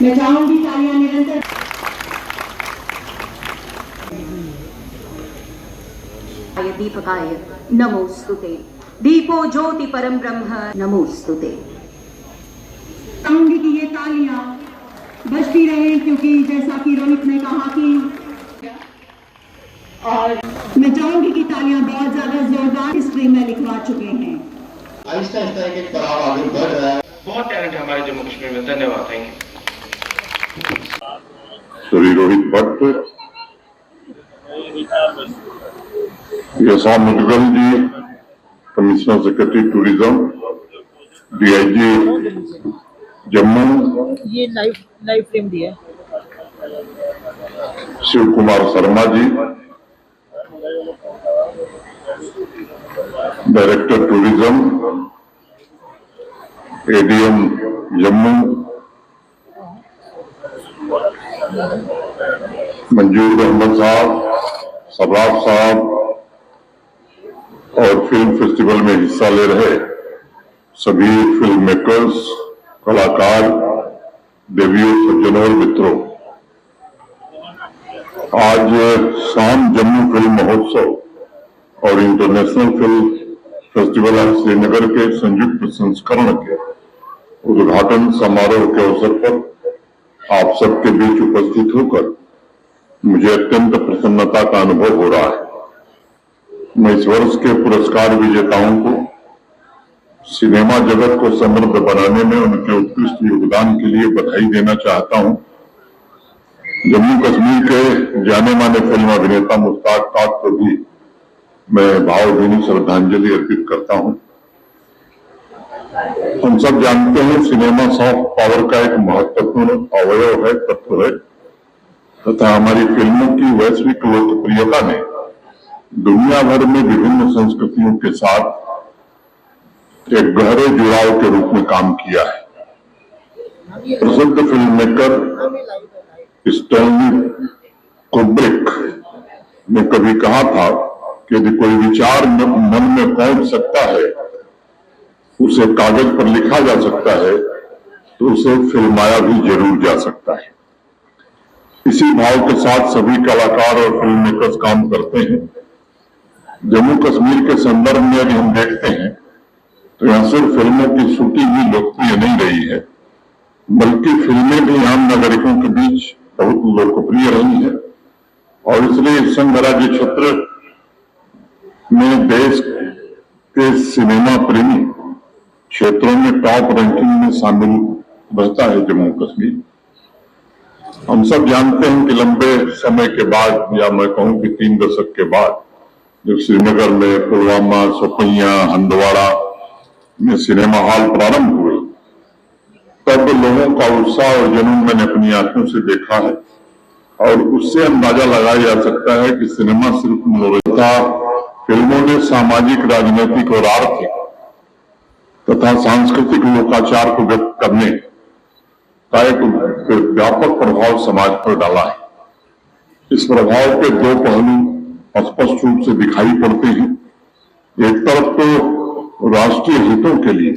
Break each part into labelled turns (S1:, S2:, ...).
S1: मैं चाहूंगी तालियां निरंतर।
S2: दीपकाय नमोस्तुते। दीपो ज्योति परम ब्रह्म नमोस्तुते।
S1: चाहूंगी कि ये तालियां बजती रहें, क्योंकि जैसा कि रोहित ने कहा कि और मैं चाहूंगी कि तालियां बहुत ज्यादा जोरदार हिस्ट्री में लिखवा चुके हैं।
S3: आहिस्ता आहिस्ता एक पड़ाव आगे बढ़ रहा है।
S4: बहुत टैलेंट है हमारे जम्मू कश्मीर में। धन्यवाद, thank you.
S5: Shri Rohit Bhatt, Yasha Mudgal ji, commissioner secretary tourism, DIG Jammu,
S6: ये लाइव फ्रेम दिया है।
S5: Shiv Kumar Sharma ji, director tourism, ADM Jammu, Manzoor Ahmad साहब, सब्राज साहब और फिल्म फेस्टिवल में हिस्सा ले रहे सभी फिल्म मेकर्स, कलाकार, देवियों, सज्जनों और मित्रों, आज शाम जम्मू फिल्म महोत्सव और international film festival of Srinagar के संयुक्त संस्करण के उद्घाटन समारोह के अवसर पर आप सबके बीच उपस्थित होकर मुझे अत्यंत प्रसन्नता का अनुभव हो रहा है। मैं इस वर्ष के पुरस्कार विजेताओं को सिनेमा जगत को समृद्ध बनाने में उनके उत्कृष्ट योगदान के लिए बधाई देना चाहता हूं। जम्मू कश्मीर के जाने माने फिल्म अभिनेता मुश्ताक काक को भी मैं भावभीनी श्रद्धांजलि अर्पित करता हूं। हम सब जानते हैं सिनेमा सॉफ्ट पावर का एक महत्वपूर्ण अवयव है, तत्व है, तथा हमारी फिल्मों की वैश्विक लोकप्रियता ने दुनिया भर में विभिन्न संस्कृतियों के साथ एक गहरे जुड़ाव के रूप में काम किया है। प्रसिद्ध फिल्म मेकर स्टैनली कुब्रिक ने कभी कहा था कि यदि कोई विचार मन में पहुंच सकता है, उसे कागज पर लिखा जा सकता है, तो उसे फिल्माया भी जरूर जा सकता है। इसी भाव के साथ सभी कलाकार और फिल्म मेकर्स काम करते हैं। जम्मू कश्मीर के संदर्भ में यदि हम देखते हैं तो यहाँ सिर्फ फिल्मों की शूटिंग ही लोकप्रिय नहीं रही है, बल्कि फिल्में भी आम नागरिकों के बीच बहुत लोकप्रिय रही है। और इसलिए संघ राज्य क्षेत्र में देश के सिनेमा प्रेमी क्षेत्रों में टॉप रैंकिंग में शामिल रहता है जम्मू कश्मीर। हम सब जानते हैं कि लंबे समय के बाद, या मैं कहूं कि 3 दशक के बाद, जब श्रीनगर में, पुलवामा, शोपियां, हंदवाड़ा में सिनेमा हॉल प्रारंभ हुए, तब लोगों का उत्साह और जुनून मैंने अपनी आंखों से देखा है। और उससे अंदाजा लगाया जा सकता है कि सिनेमा सिर्फ मनोरंजन था। फिल्मों ने सामाजिक, राजनीतिक और आर्थिक तथा सांस्कृतिक लोकाचार को व्यक्त करने का एक व्यापक प्रभाव समाज पर डाला है। इस प्रभाव के 2 पहलू स्पष्ट रूप से दिखाई पड़ते हैं। एक तरफ तो राष्ट्रीय हितों के लिए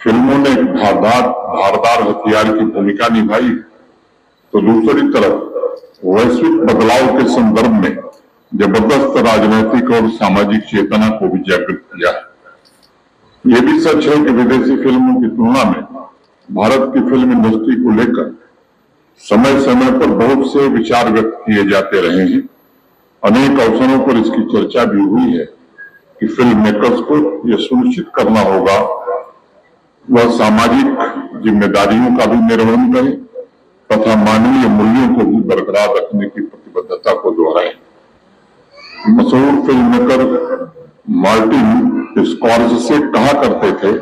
S5: फिल्मों ने एक धारदार हथियार की भूमिका निभाई, तो दूसरी तरफ वैश्विक बदलाव के संदर्भ में जबरदस्त राजनीतिक और सामाजिक चेतना को भी जागृत किया है। ये भी सच है कि विदेशी फिल्मों की तुलना में भारत की फिल्म इंडस्ट्री को लेकर समय समय पर बहुत से विचार व्यक्त किए जाते रहे हैं। अनेक अवसरों पर इसकी चर्चा भी हुई है कि फिल्म मेकर्स को यह सुनिश्चित करना होगा वह सामाजिक जिम्मेदारियों का भी निर्वहन करें तथा मानवीय मूल्यों को भी बरकरार रखने की प्रतिबद्धता को दोहराए। मशहूर फिल्म मेकर मार्टिन स्कॉर्सेसे कहा करते थे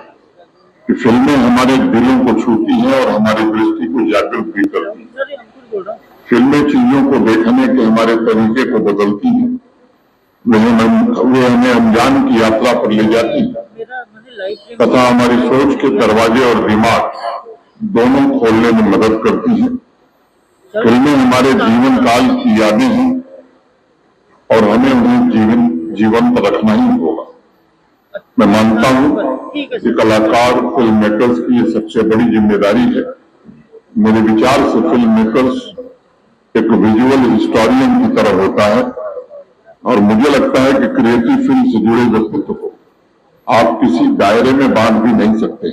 S5: कि फिल्में हमारे दिलों को छूती हैं और हमारी दृष्टि को जागृत भी करती हैं। फिल्में चीजों को देखने के हमारे तरीके को बदलती हैं। वे हमें अनजान की यात्रा पर ले जाती हैं तथा हमारी सोच के दरवाजे और दिमाग दोनों खोलने में मदद करती हैं। फिल्में हमारे जीवन काल की यादें हैं और हमें उन्हें जीवंत रखना ही होगा। मैं मानता हूं कि कलाकार, फिल्म मेकर्स की ये सबसे बड़ी जिम्मेदारी है मेरे विचार से फिल्म मेकर्स एक विजुअल हिस्टोरियन की तरह होता है और मुझे लगता है कि क्रिएटिव फील्ड से जुड़े व्यक्तित्व को आप किसी दायरे में बांध भी नहीं सकते।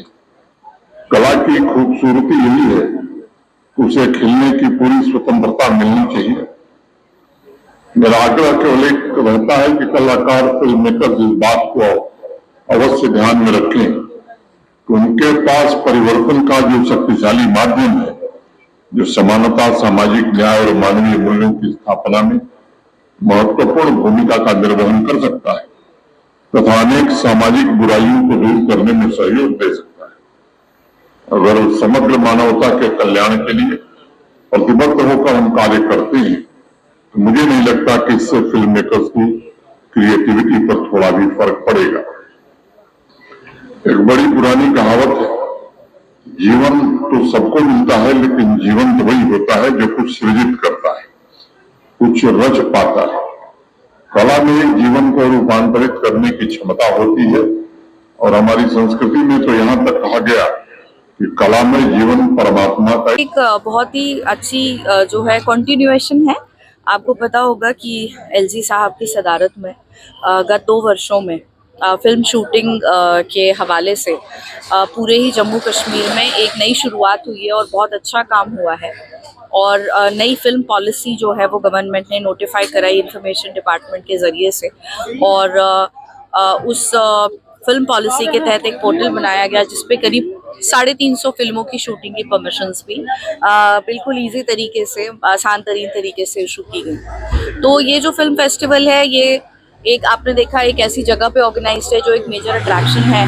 S5: कला की खूबसूरती यही है कि उसे खिलने की पूरी स्वतंत्रता मिलनी चाहिए। मेरा आग्रह केवल एक रहता है कि कलाकार फिल्म मेकर्स इस बात को अवश्य ध्यान में रखें कि उनके पास परिवर्तन का जो शक्तिशाली माध्यम है, जो समानता, सामाजिक न्याय और मानवीय मूल्यों की स्थापना में महत्वपूर्ण भूमिका का निर्वहन कर सकता है तथा अनेक सामाजिक बुराइयों को दूर करने में सहयोग दे सकता है। अगर समग्र मानवता के कल्याण के लिए प्रतिबद्ध होकर हम कार्य करते हैं तो मुझे नहीं लगता कि इससे फिल्म मेकर्स की क्रिएटिविटी पर थोड़ा भी फर्क पड़ेगा। एक बड़ी पुरानी कहावत है, जीवन तो सबको मिलता है लेकिन जीवन तो वही होता है जो कुछ सृजित करता है, कुछ रच पाता है। कला में जीवन को रूपांतरित करने की क्षमता होती है और हमारी संस्कृति में तो यहाँ तक कहा गया कि कला में जीवन परमात्मा का
S7: एक बहुत ही अच्छी जो है कंटिन्यूएशन है। आपको पता होगा कि एलजी साहब की सदारत में गत 2 वर्षों में फिल्म शूटिंग के हवाले से पूरे ही जम्मू कश्मीर में एक नई शुरुआत हुई है और बहुत अच्छा काम हुआ है। और नई फिल्म पॉलिसी जो है वो गवर्नमेंट ने नोटिफाई कराई इंफॉर्मेशन डिपार्टमेंट के ज़रिए से और उस फिल्म पॉलिसी के तहत एक पोर्टल बनाया गया जिसपे करीब 350 फिल्मों की शूटिंग की परमिशंस भी बिल्कुल इजी तरीके से, आसान तरीन तरीके से इशू की गई। तो ये जो फिल्म फेस्टिवल है ये एक आपने देखा एक ऐसी जगह पे ऑर्गेनाइज्ड है जो एक मेजर अट्रैक्शन है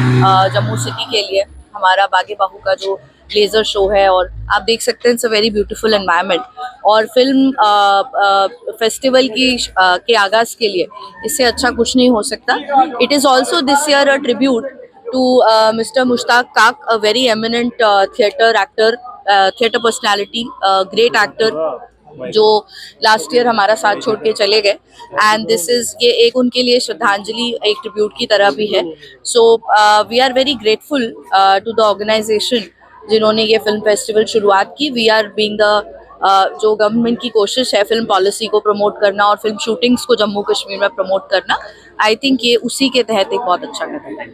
S7: जम्मू सिटी के लिए। हमारा बागे बाहू का जो लेज़र शो है और आप देख सकते हैं it's a very beautiful environment और फिल्म फेस्टिवल की के आगाज़ के लिए इससे अच्छा कुछ नहीं हो सकता। It is also this year a tribute to mister Mushtaq Kak, a very eminent theatre actor, theatre personality, great actor जो लास्ट ईयर हमारा साथ छोड़ के चले गए। एंड दिस इज ये एक उनके लिए श्रद्धांजलि, एक ट्रिब्यूट की तरह भी है। So we are very grateful to the organization जिन्होंने ये फिल्म फेस्टिवल शुरुआत की। वी आर बीइंग द जो गवर्नमेंट की कोशिश है फिल्म पॉलिसी को प्रमोट करना और फिल्म शूटिंग्स को जम्मू कश्मीर में प्रमोट करना, आई थिंक ये उसी के तहत एक बहुत अच्छा कदम है।